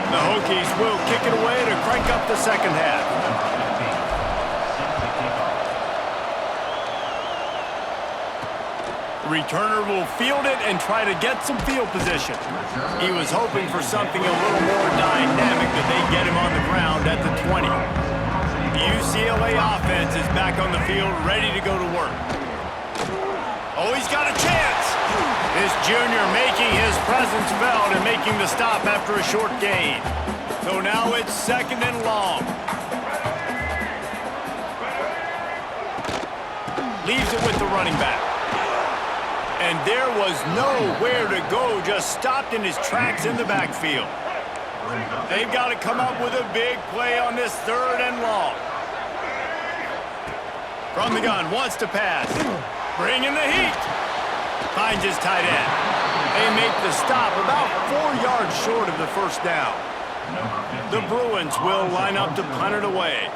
The Hokies will kick it away to crank up the second half. The returner will field it and try to get some field position. He was hoping for something a little more dynamic, that they get him on the ground at the 20. The UCLA offense is back on the field, ready to go to work. Oh, he's got a chance. This junior making his presence felt and making the stop after a short gain. So now it's 2nd and long. Leaves it with the running back. And there was nowhere to go, just stopped in his tracks in the backfield. They've got to come up with a big play on this 3rd and long. From the gun, wants to pass. Bringing the heat. Finds his tight end. They make the stop about 4 yards short of the first down. The Bruins will line up to punt it away.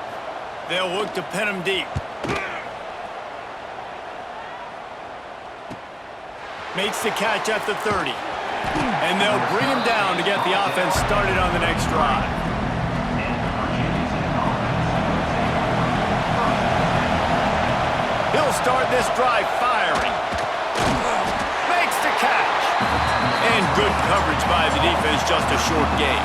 They'll look to pin him deep. Makes the catch at the 30. And they'll bring him down to get the offense started on the next drive. He'll start this drive firing. Makes the catch. And good coverage by the defense, just a short gain.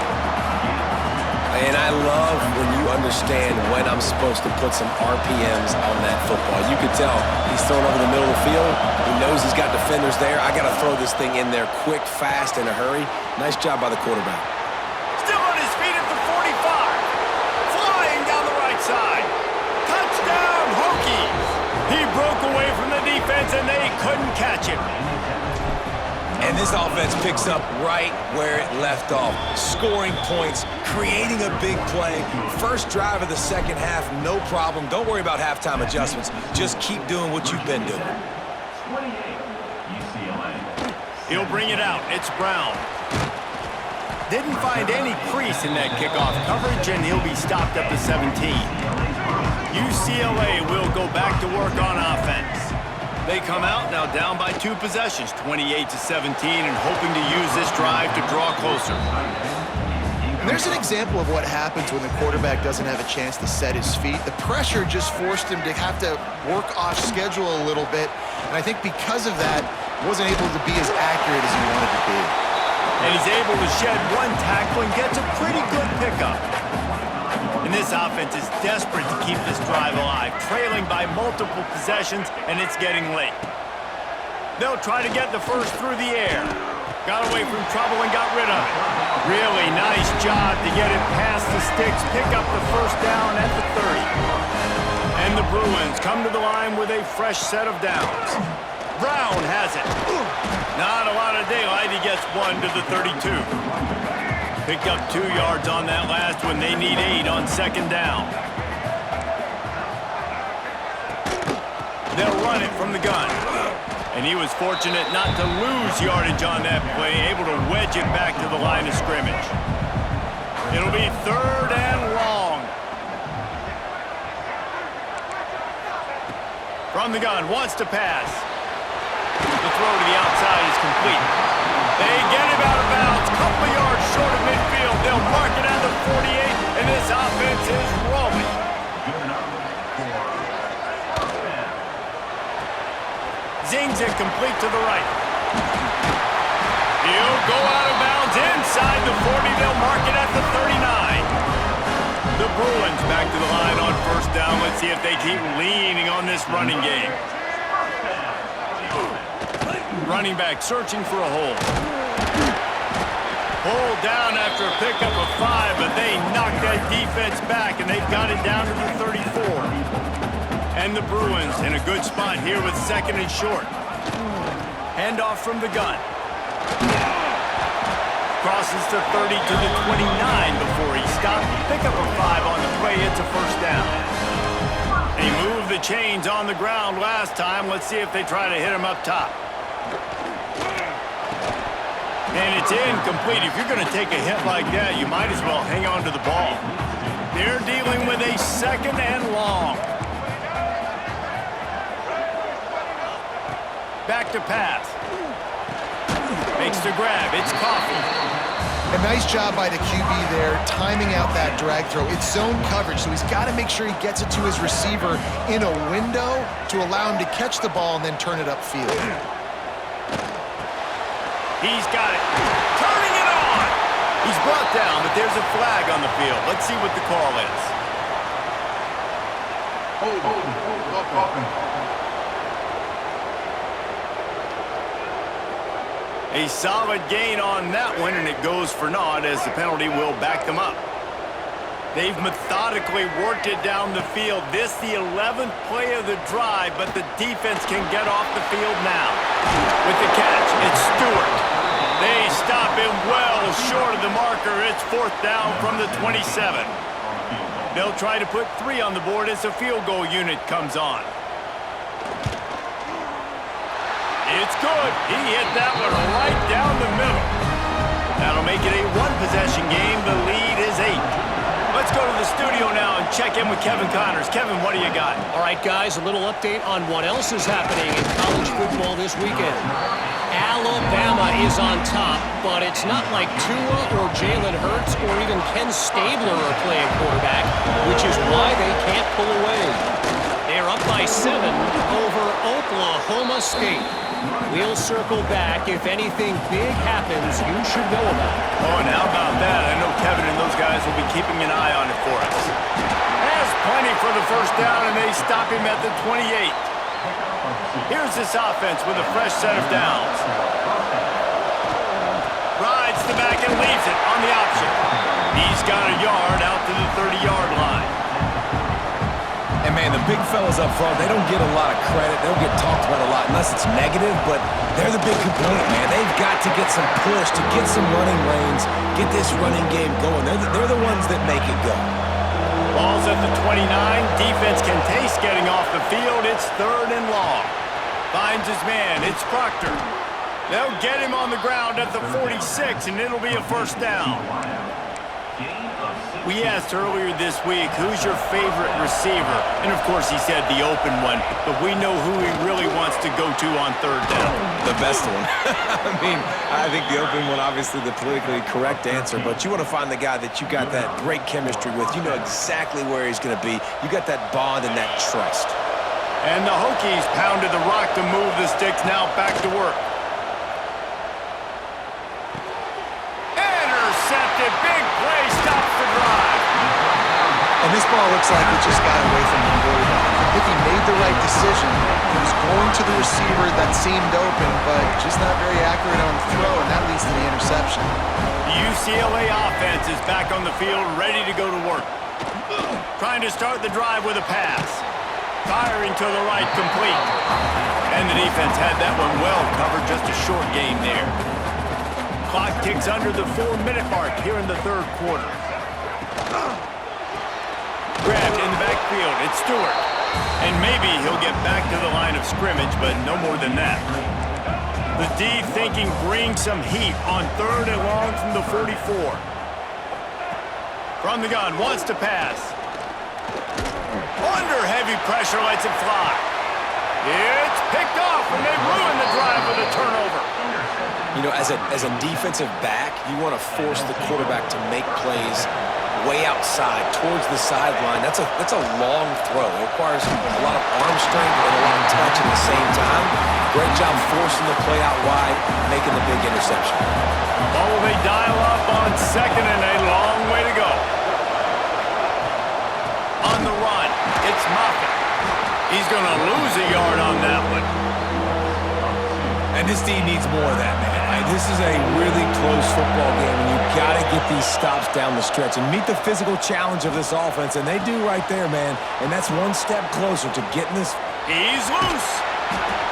And I love when you understand when I'm supposed to put some RPMs on that football. You could tell he's throwing over the middle of the field. He knows he's got defenders there. I got to throw this thing in there quick, fast, in a hurry. Nice job by the quarterback. Still on his feet at the 45. Flying down the right side. Touchdown, Hokies. He broke away from the defense, and they couldn't catch him. And this offense picks up right where it left off. Scoring points, creating a big play. First drive of the second half, no problem. Don't worry about halftime adjustments. Just keep doing what you've been doing. 28, UCLA. He'll bring it out. It's Brown. Didn't find any crease in that kickoff coverage, and he'll be stopped at the 17. UCLA will go back to work on offense. They come out now down by 2 possessions, 28-17, and hoping to use this drive to draw closer. And there's an example of what happens when the quarterback doesn't have a chance to set his feet. The pressure just forced him to have to work off schedule a little bit, and I think because of that, wasn't able to be as accurate as he wanted to be. And he's able to shed 1 tackle and gets a pretty good pickup. And this offense is desperate to keep this drive alive, trailing by multiple possessions, and it's getting late. They'll try to get the first through the air. Got away from trouble and got rid of it. Really nice job to get it past the sticks, pick up the first down at the 30. And the Bruins come to the line with a fresh set of downs. Brown has it. Not a lot of daylight. He gets 1 to the 32. Picked up 2 yards on that last one. They need 8 on second down. They'll run it from the gun. And he was fortunate not to lose yardage on that play, able to wedge it back to the line of scrimmage. It'll be 3rd and long. From the gun, wants to pass. The throw to the outside is complete. They get him out of bounds, couple of yards short of midfield. They'll mark it at the 48, and this offense is rolling. Zings it complete to the right. He'll go out of bounds inside the 40. They'll mark it at the 39. The Bruins back to the line on first down. Let's see if they keep leaning on this running game. Running back searching for a hole. Pulled down after a pickup of 5, but they knocked that defense back, and they've got it down to the 34. And the Bruins in a good spot here with 2nd and short. Handoff from the gun. Crosses to 30 to the 29 before he stopped. Pickup of 5 on the play. It's a first down. They moved the chains on the ground last time. Let's see if they try to hit him up top. And it's incomplete. If you're going to take a hit like that, you might as well hang on to the ball. They're dealing with a 2nd and long. Back to pass. Makes the grab. It's Coffee. A nice job by the QB there, timing out that drag throw. It's zone coverage, so he's got to make sure he gets it to his receiver in a window to allow him to catch the ball and then turn it upfield. He's got it. Turning it on! He's brought down, but there's a flag on the field. Let's see what the call is. A solid gain on that one, and it goes for naught as the penalty will back them up. They've methodically worked it down the field. This the 11th play of the drive, but the defense can get off the field now. With the catch, it's Stewart. They stop him well short of the marker. It's 4th down from the 27. They'll try to put 3 on the board as the field goal unit comes on. It's good. He hit that one right down the middle. That'll make it a 1-possession game. The lead is 8. Let's go to the studio now and check in with Kevin Connors. Kevin, what do you got? All right, guys, a little update on what else is happening in college football this weekend. Alabama is on top, but it's not like Tua or Jalen Hurts or even Ken Stabler are playing quarterback, which is why they can't pull away. They're up by 7 over Oklahoma State. We'll circle back if anything big happens you should know about. Oh, and how about that? I know Kevin and those guys will be keeping an eye on it for us. Has plenty for the first down, and they stop him at the 28. Here's this offense with a fresh set of downs. Rides the back and leaves it on the option. He's got a yard out to the 30-yard line. And, man, the big fellas up front, they don't get a lot of credit. They don't get talked about a lot unless it's negative, but they're the big component, man. They've got to get some push, to get some running lanes, get this running game going. They're the ones that make it go. Ball's at the 29. Defense can taste getting off the field. It's 3rd and long. Finds his man. It's Proctor. They'll get him on the ground at the 46, and it'll be a 1st down. We asked earlier this week, who's your favorite receiver? And, of course, he said the open one, but we know who he really wants to go to on 3rd down. The best one. I mean, I think the open one, obviously the politically correct answer, but you want to find the guy that you got that great chemistry with. You know exactly where he's going to be. You got that bond and that trust. And the Hokies pounded the rock to move the sticks. Now back to work. Intercepted. Big play. Stops the drive. And this ball looks like it just got away from the quarterback. I think he made the right decision. He was going to the receiver that seemed open, but just not very accurate on the throw, and that leads to the interception. The UCLA offense is back on the field, ready to go to work. Trying to start the drive with a pass. Firing to the right, complete. And the defense had that one well covered, just a short game there. Clock ticks under the 4-minute mark here in the 3rd quarter. Grabbed in the backfield, it's Stewart. And maybe he'll get back to the line of scrimmage, but no more than that. The D thinking bring some heat on 3rd and long from the 44. From the gun, wants to pass. Under heavy pressure, lets it fly. It's picked off, and they ruin the drive with a turnover. You know, as a defensive back, you want to force the quarterback to make plays way outside, towards the sideline. That's a long throw. It requires a lot of arm strength and a lot of touch at the same time. Great job forcing the play out wide, making the big interception. Oh, they dial up on 2nd and a long way to go. On the run, it's Moffitt. He's going to lose a yard on that one. And this team needs more of that, man. This is a really close football game, and you've got to get these stops down the stretch and meet the physical challenge of this offense, and they do right there, man. And that's one step closer to getting this. He's loose.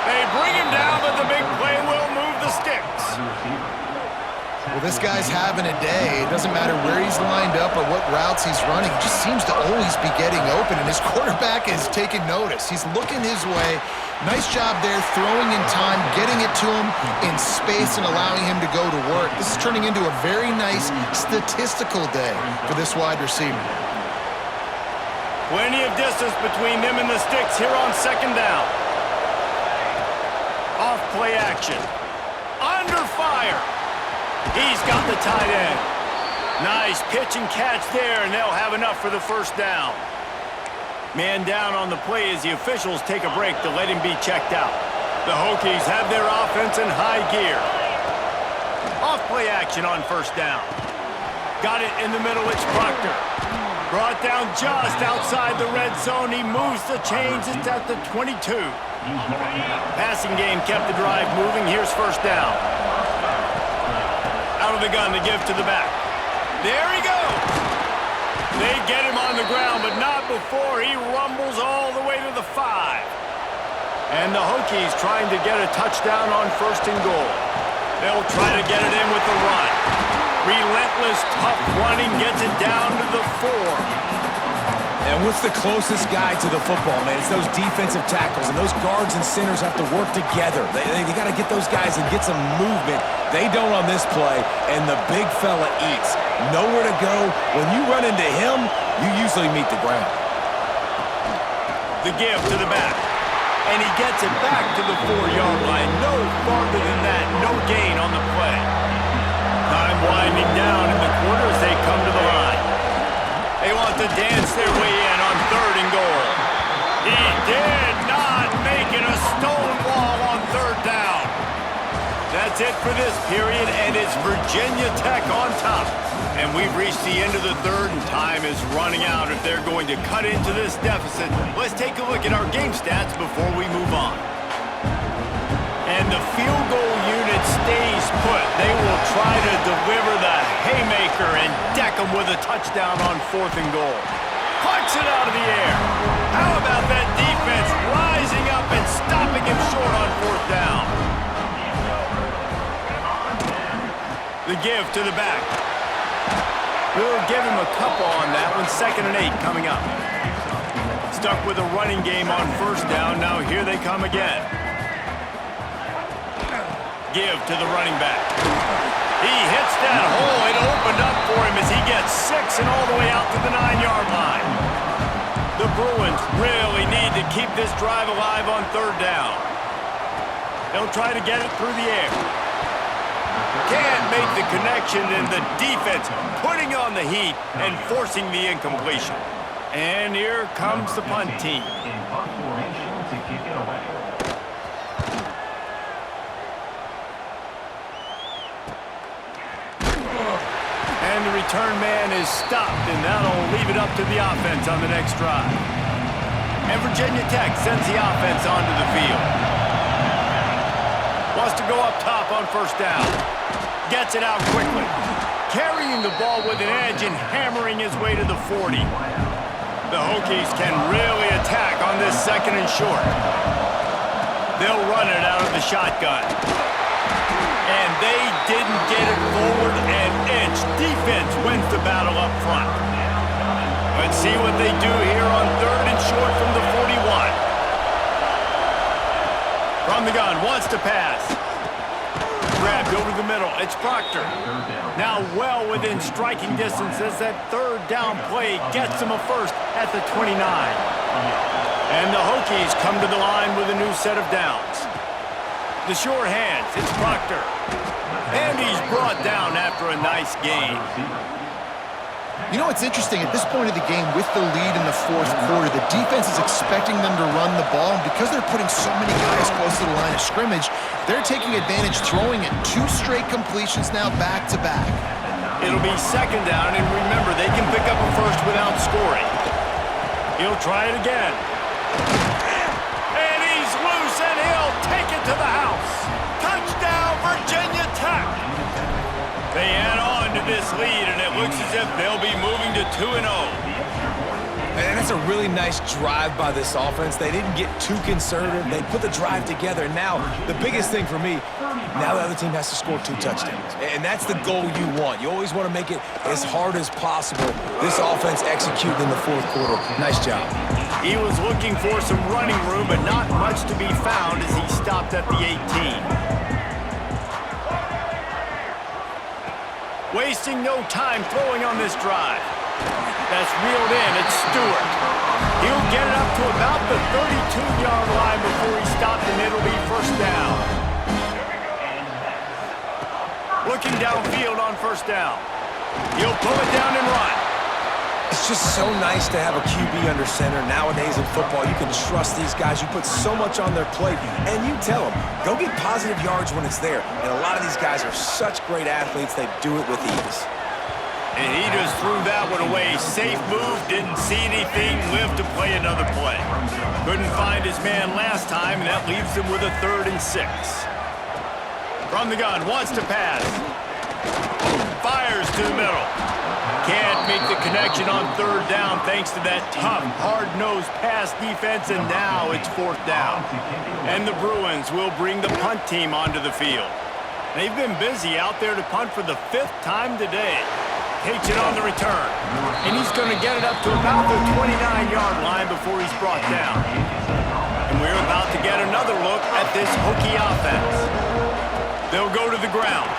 They bring him down, but the big play will move the sticks. Well, this guy's having a day. It doesn't matter where he's lined up or what routes he's running. He just seems to always be getting open, and his quarterback is taking notice. He's looking his way. Nice job there, throwing in time, getting it to him in space and allowing him to go to work. This is turning into a very nice statistical day for this wide receiver. Plenty of distance between them and the sticks here on 2nd down. Off play action. Under fire. He's got the tight end. Nice pitch and catch there, and they'll have enough for the first down. Man down on the play as the officials take a break to let him be checked out. The Hokies have their offense in high gear. Off play action on first down. Got it in the middle, it's Proctor. Brought down just outside the red zone. He moves the chains, it's at the 22. Passing game kept the drive moving. Here's first down. Out of the gun to give to the back. There he goes. They get him on the ground, but not before he rumbles all the way to the 5. And the Hokies trying to get a touchdown on first and goal. They'll try to get it in with the run. Relentless, tough running gets it down to the 4. And what's the closest guy to the football, man? It's those defensive tackles, and those guards and centers have to work together. They got to get those guys and get some movement. They don't on this play, and the big fella eats. Nowhere to go. When you run into him, you usually meet the ground. The give to the back. And he gets it back to the 4-yard line. No farther than that. No gain on the play. Time winding down in the quarter as they come to the line. They want to dance their way in on third and goal. He did not make it a stone wall on third down. That's it for this period, and it's Virginia Tech on top. And we've reached the end of the third, and time is running out if they're going to cut into this deficit. Let's take a look at our game stats before we move on. And the field goal unit stays put. They will try to deliver the haymaker and deck them with a touchdown on fourth and goal. Plucks it out of the air. How about that defense rising up and stopping him short on fourth down? The give to the back. We'll give him a couple on that one. 2nd and 8 coming up. Stuck with a running game on first down. Now here they come again. Give to the running back. He hits that hole. It opened up for him as he gets 6 and all the way out to the 9-yard line. The Bruins really need to keep this drive alive on third down. They'll try to get it through the air. Can't make the connection, and the defense putting on the heat and forcing the incompletion. And here comes the punt team. In punt formation to kick it away. And the return man is stopped, and that'll leave it up to the offense on the next drive. And Virginia Tech sends the offense onto the field. Wants to go up top on first down. Gets it out quickly. Carrying the ball with an edge and hammering his way to the 40. The Hokies can really attack on this 2nd and short. They'll run it out of the shotgun. And they didn't get it forward an inch. Defense wins the battle up front. Let's see what they do here on 3rd and short from the 41. From the gun, wants to pass. Grabbed over the middle. It's Proctor. Now well within striking distance as that third down play gets him a first at the 29. And the Hokies come to the line with a new set of downs. The sure hands, it's Proctor. And he's brought down after a nice gain. You know, it's interesting. At this point of the game, with the lead in the 4th quarter, the defense is expecting them to run the ball. And because they're putting so many guys close to the line of scrimmage, they're taking advantage, throwing it 2 straight completions now back-to-back. It'll be 2nd down, and remember, they can pick up a first without scoring. He'll try it again. And he's loose, and he'll take it to the house. Touchdown, Virginia Tech. They add on to this lead, and it looks as if they'll be moving to 2-0. And that's a really nice drive by this offense. They didn't get too conservative. They put the drive together. Now, the biggest thing for me, now the other team has to score 2 touchdowns. And that's the goal you want. You always want to make it as hard as possible. This offense executed in the 4th quarter. Nice job. He was looking for some running room, but not much to be found as he stopped at the 18. Wasting no time throwing on this drive. That's reeled in. It's Stewart. He'll get it up to about the 32-yard line before he stopped, and it'll be first down. Looking downfield on first down. He'll pull it down and run. It's just so nice to have a QB under center. Nowadays in football, you can trust these guys. You put so much on their plate, and you tell them, go get positive yards when it's there. And a lot of these guys are such great athletes, they do it with ease. And he just threw that one away. Safe move, didn't see anything, lived to play another play. Couldn't find his man last time, and that leaves him with a 3rd and 6. From the gun, wants to pass. Fires to the middle. Can't make the connection on 3rd down thanks to that tough, hard-nosed pass defense, and now it's 4th down. And the Bruins will bring the punt team onto the field. They've been busy out there to punt for the 5th time today. Takes it on the return, and he's going to get it up to about the 29-yard line before he's brought down. And we're about to get another look at this Hokie offense. They'll go to the ground.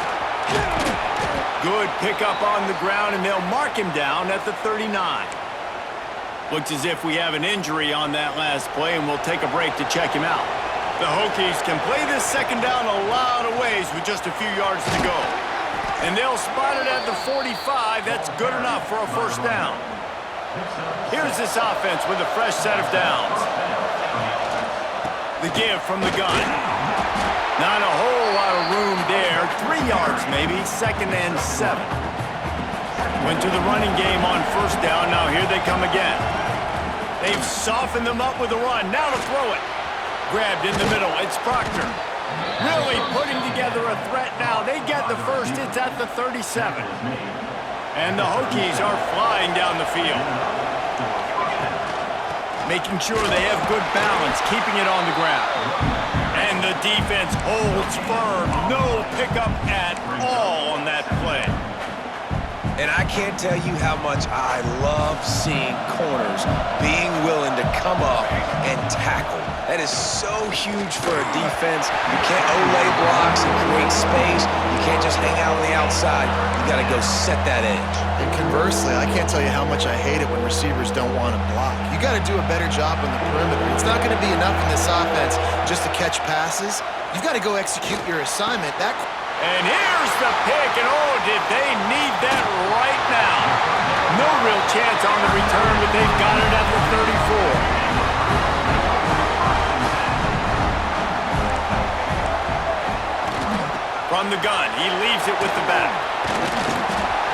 Good pickup on the ground, and they'll mark him down at the 39. Looks as if we have an injury on that last play, and we'll take a break to check him out. The Hokies can play this 2nd down a lot of ways with just a few yards to go. And they'll spot it at the 45. That's good enough for a 1st down. Here's this offense with a fresh set of downs. The give from the gun. Not a whole lot of room there. 3 yards maybe, 2nd and 7. Went to the running game on 1st down. Now here they come again. They've softened them up with a run. Now to throw it. Grabbed in the middle. It's Proctor. Really putting together a threat now. They get the first. It's at the 37. And the Hokies are flying down the field. Making sure they have good balance, keeping it on the ground. And the defense holds firm. No pickup at all on that play. And I can't tell you how much I love seeing corners being willing to come up and tackle. That is so huge for a defense. You can't olay blocks and create space. You can't just hang out on the outside. You got to go set that edge. And conversely, I can't tell you how much I hate it when receivers don't want to block. You got to do a better job on the perimeter. It's not going to be enough in this offense just to catch passes. You've got to go execute your assignment. And here's the pick, and oh, did they need that right now. No real chance on the return, but they've got it at the 34. From the gun, he leaves it with the back.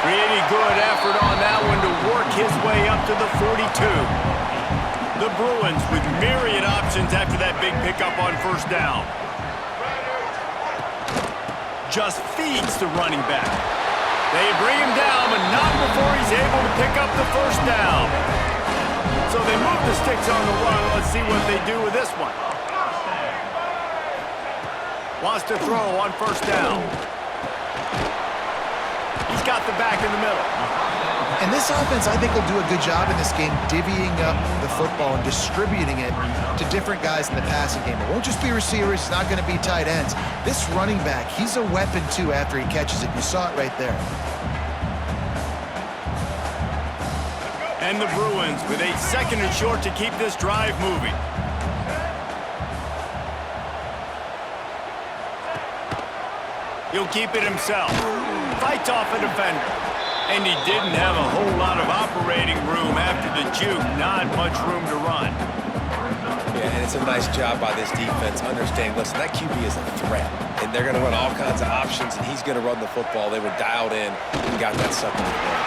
Pretty good effort on that one to work his way up to the 42. The Bruins with myriad options after that big pickup on 1st down. Just feeds the running back. They bring him down, but not before he's able to pick up the 1st down. So they move the sticks on the run. Let's see what they do with this one. Wants to throw on 1st down. He's got the back in the middle. And this offense, I think, will do a good job in this game divvying up the football and distributing it to different guys in the passing game. It won't just be receivers. It's not going to be tight ends. This running back, he's a weapon, too, after he catches it. You saw it right there. And the Bruins with a 2nd and short to keep this drive moving. He'll keep it himself. Fights off a defender. And he didn't have a whole lot of operating room after the juke. Not much room to run. Yeah, and it's a nice job by this defense understanding, listen, that QB is a threat. And they're going to run all kinds of options, and he's going to run the football. They were dialed in and got that sucker in the game.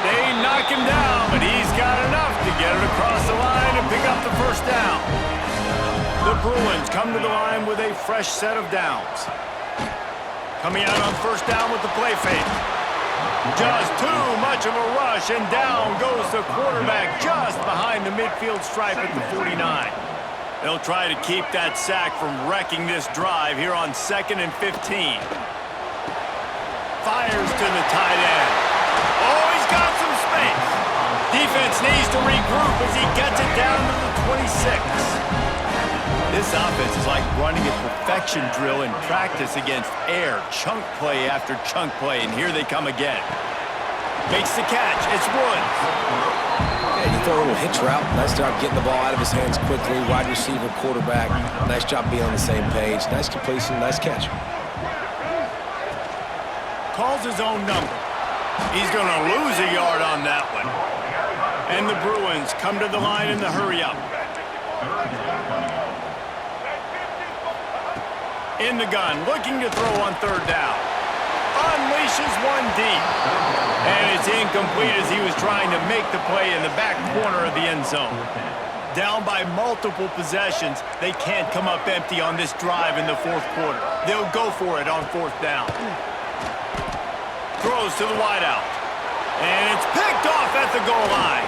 They knock him down, but he's got enough to get it across the line and pick up the 1st down. The Bruins come to the line with a fresh set of downs. Coming out on 1st down with the play fake. Just too much of a rush, and down goes the quarterback just behind the midfield stripe at the 49. They'll try to keep that sack from wrecking this drive here on 2nd and 15. Fires to the tight end. Oh, he's got some space. Defense needs to regroup as he gets it down to the 26. This offense is like running a perfection drill in practice against air. Chunk play after chunk play, and here they come again. Makes the catch. It's Woods. Yeah, you throw a little hitch route. Nice job getting the ball out of his hands quickly. Wide receiver, quarterback. Nice job being on the same page. Nice completion, nice catch. calls his own number. He's going to lose a yard on that one. And the Bruins come to the line in the hurry-up. In the gun, looking to throw on third down. Unleashes one deep. And it's incomplete as he was trying to make the play in the back corner of the end zone. Down by multiple possessions, they can't come up empty on this drive in the fourth quarter. They'll go for it on fourth down. Throws to the wideout. And it's picked off at the goal line.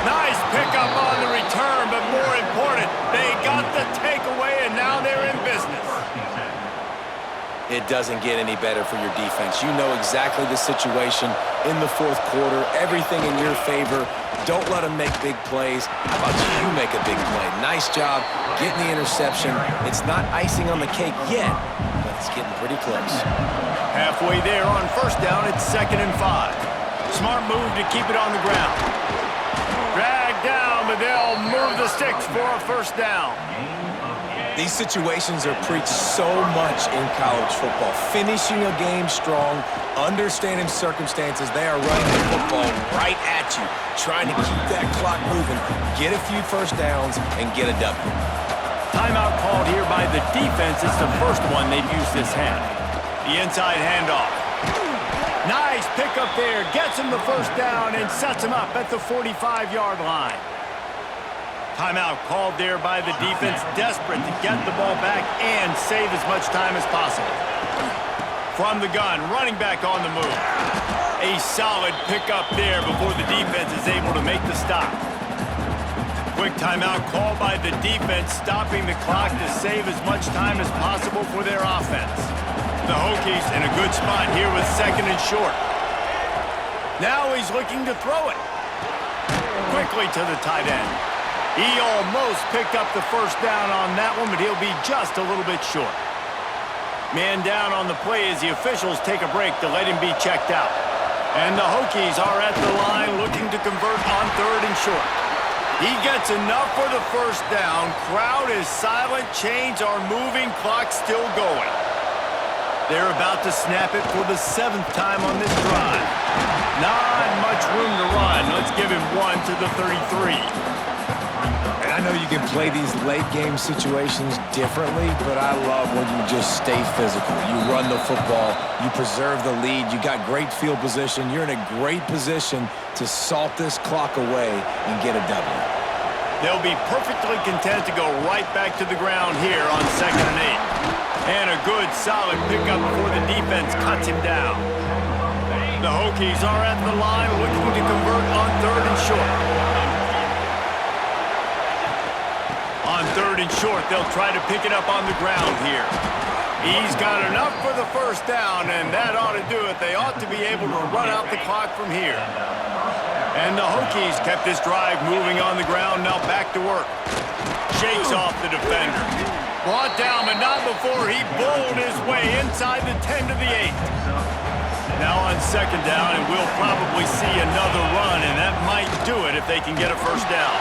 Nice pickup on the return, but more important, they got the takeaway, and now they're in business. It doesn't get any better for your defense. You know exactly the situation in the fourth quarter. Everything in your favor. Don't let them make big plays. How about you make a big play? Nice job getting the interception. It's not icing on the cake yet, but it's getting pretty close. Halfway there on first down, it's 2nd and 5. Smart move to keep it on the ground. Dragged down, but they'll move the sticks for a first down. These situations are preached so much in college football. Finishing a game strong, understanding circumstances. They are running the football right at you, trying to keep that clock moving, get a few first downs, and get a W. Timeout called here by the defense. It's the first one they've used this half. The inside handoff. Nice pickup there. Gets him the first down and sets him up at the 45-yard line. Timeout called there by the defense, desperate to get the ball back and save as much time as possible. From the gun, running back on the move. A solid pickup there before the defense is able to make the stop. Quick timeout called by the defense, stopping the clock to save as much time as possible for their offense. The Hokies in a good spot here with 2nd and short. Now he's looking to throw it. Quickly to the tight end. He almost picked up the first down on that one, but he'll be just a little bit short. Man down on the play as the officials take a break to let him be checked out. And the Hokies are at the line looking to convert on 3rd and short. He gets enough for the first down. Crowd is silent. Chains are moving. Clock still going. They're about to snap it for the 7th time on this drive. Not much room to run. Let's give him one to the 33. I know you can play these late-game situations differently, but I love when you just stay physical. You run the football, you preserve the lead, you got great field position, you're in a great position to salt this clock away and get a W. They'll be perfectly content to go right back to the ground here on 2nd and 8. And a good, solid pickup before the defense cuts him down. The Hokies are at the line looking to convert on 3rd and short. On 3rd and short, they'll try to pick it up on the ground here. He's got enough for the first down, and that ought to do it. They ought to be able to run out the clock from here. And the Hokies kept this drive moving on the ground, now back to work. Shakes off the defender. Brought down, but not before he bowled his way inside the 10 to the 8. Now on 2nd down, and we'll probably see another run, and that might do it if they can get a first down.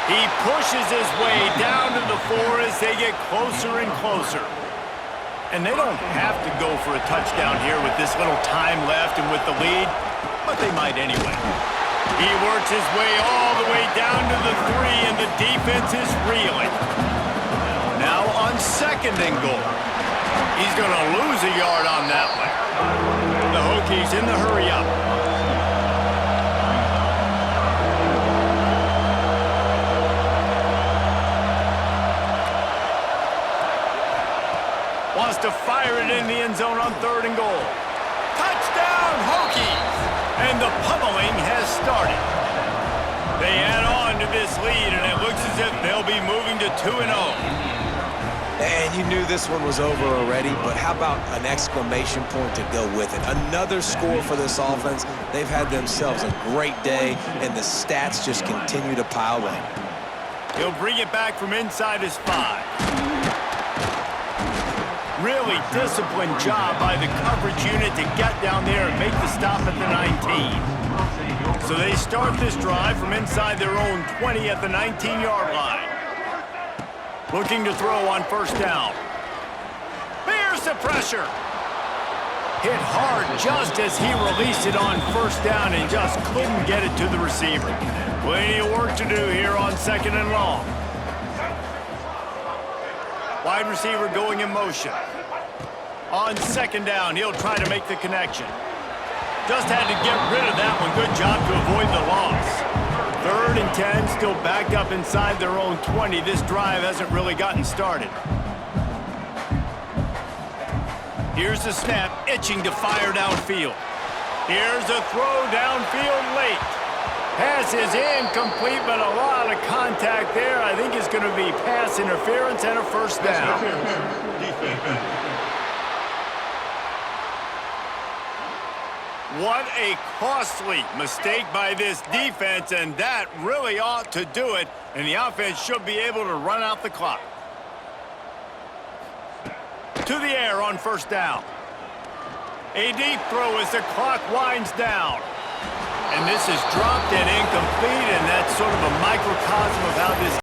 He pushes his way down to the 4 as they get closer and closer. And they don't have to go for a touchdown here with this little time left and with the lead, but they might anyway. He works his way all the way down to the 3, and the defense is reeling. Now on 2nd and goal. He's going to lose a yard on that one. The Hokies in the hurry-up. Wants to fire it in the end zone on 3rd and goal. Touchdown, Hokies! And the pummeling has started. They add on to this lead, and it looks as if they'll be moving to 2-0. And you knew this one was over already, but how about an exclamation point to go with it? Another score for this offense. They've had themselves a great day, and the stats just continue to pile up. He'll bring it back from inside his 5. Really disciplined job by the coverage unit to get down there and make the stop at the 19. So they start this drive from inside their own 20 at the 19-yard line. Looking to throw on first down. Here's the pressure. Hit hard just as he released it on first down and just couldn't get it to the receiver. Plenty of work to do here on 2nd and long. Wide receiver going in motion. On 2nd down, he'll try to make the connection. Just had to get rid of that one. Good job to avoid the loss. 3rd and 10, still backed up inside their own 20. This drive hasn't really gotten started. Here's the snap, itching to fire downfield. Here's a throw downfield late. Pass is incomplete, but a lot of contact there. I think it's going to be pass interference and a first down. What a costly mistake by this defense, and that really ought to do it, and the offense should be able to run out the clock. To the air on first down. A deep throw as the clock winds down. And this is dropped and incomplete, and that's sort of a microcosm of how this